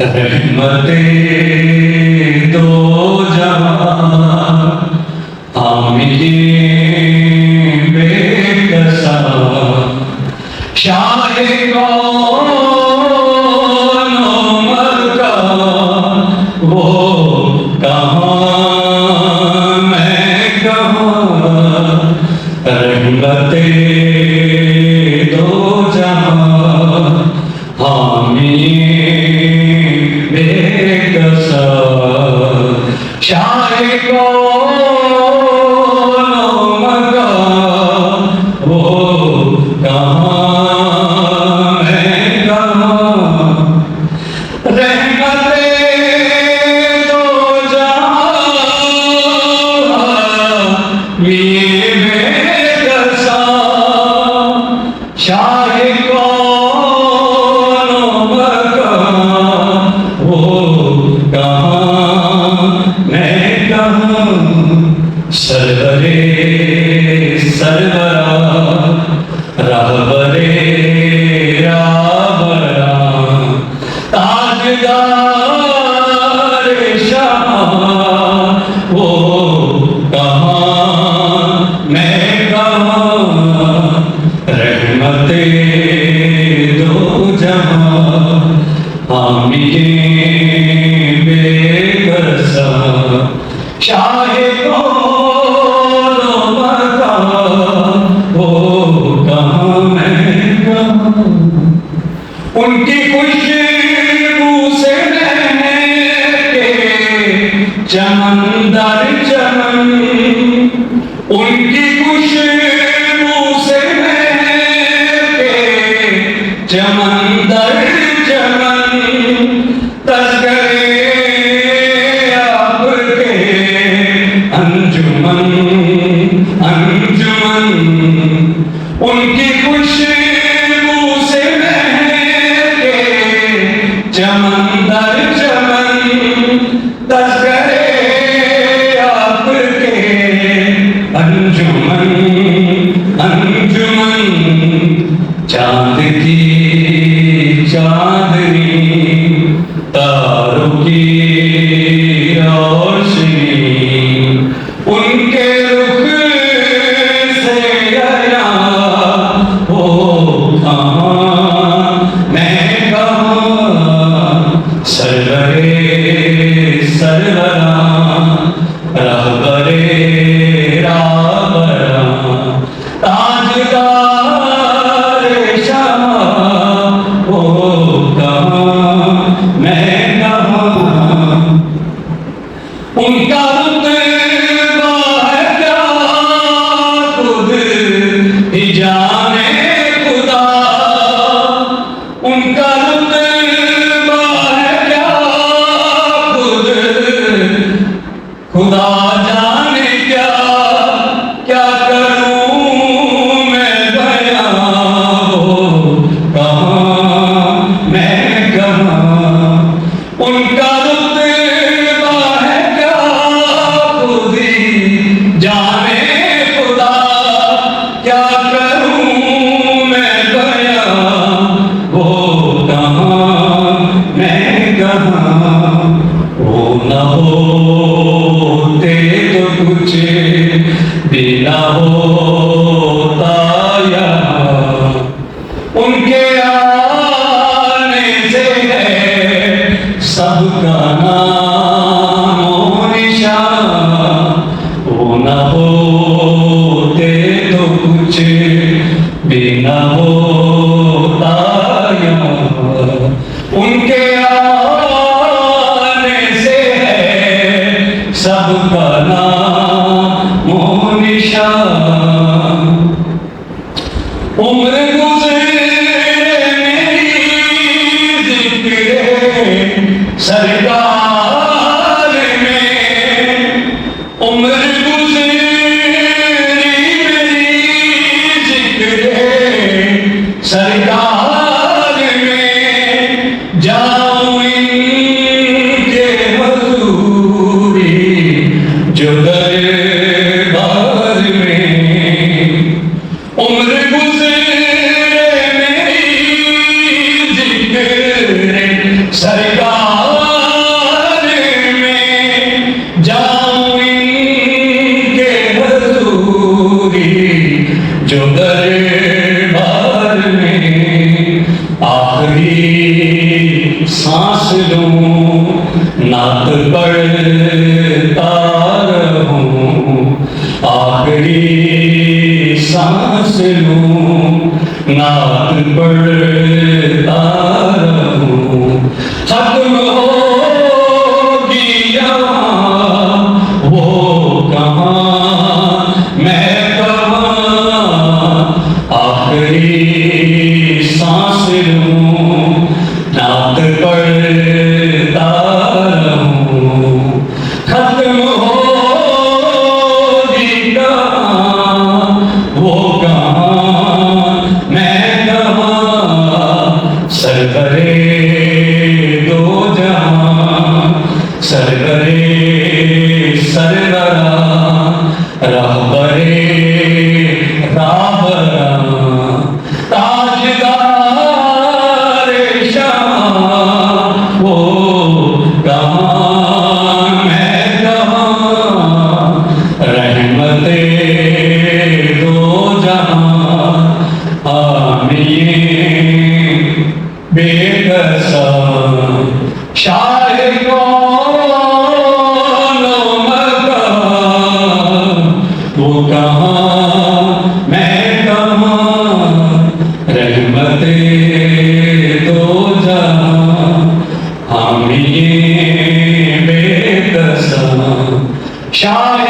रहमते दो जहां आमिरे बेकसा शाहे कौनो मक्का वो कहाँ मैं कहाँ रहमते दो जहां आमिरे बेकसा शाहे कौनो मक्का वो कहाँ मैं कहाँ रहमते दो जहां ये बेकसा शाहे कौनो मक्का वो कहाँ मैं कहाँ सरवरे सरवरा रहबरे राबरा ताजदार शाह वो कहाँ मैं कहाँ रहमते दो जहां आमिरे बेकसा शाहे कौनो मक्का वो कहाँ मैं कहाँ उनकी खुशबू से महके चमन दर चमन उनकी खुशबू से महके चमन दर चमन तस्करे आपके अंजुमन अंजुमन उनकी खुशबू से महके चमन दर चमन तस्करे आपके अंजुमन अंजुमन चांद की चांदनी तारों की रोशनी उनके रुख से गया वो कहाँ मैं कहाँ सरवरे सरवरा रहबरे राबरा ताजदार शाह वो कहाँ मैं कहाँ उनका रुतबा है क्या खुद ही जाने खुदा उनका रुतबा है क्या खुद खुदा जाने क्या क्या करूं मैं बयां हो कहाँ मैं कहाँ उनका रुतबा है क्या खुद ही जाने खुदा क्या करूं मैं बयां वो कहाँ मैं कहाँ वो न होते तो कुछ भी न होता यहाँ उनके आने से है सबका नाम निशान वो न होते तो कुछ भी न होता यहाँ उनके आने से है सबका नाम निशान उम्र गुज़रे मेरी ज़िक्र सरकार में उम्र गुज़री मेरी ज़िक्र सरकार में जाऊं इनके हज़ूरी जो दरबार में उम्र गुज़रे मेरी ज़िक्र सरकार सांस लूं नात पढ़ता रहूं, आखिरी सांस लूं नात पढ़ता रहूं। खत्म होगी यहाँ वो कहाँ मैं कहाँ, आखिरी सांस लूं नात पढ़ता रहूं। खत्म होगी कहाँ वो कहाँ मैं कहाँ, सरवरे दो जहां सरवरे सरवरा, राहबरे राहबरा, ताजदार शाह वो कहाँ मैं कहाँ, रहमते दो जहां आमीन बेकसा। शाह कौनो मकान वो कहाँ मैं कहाँ, रहमते दो जहां आमीन बेकसा। शाह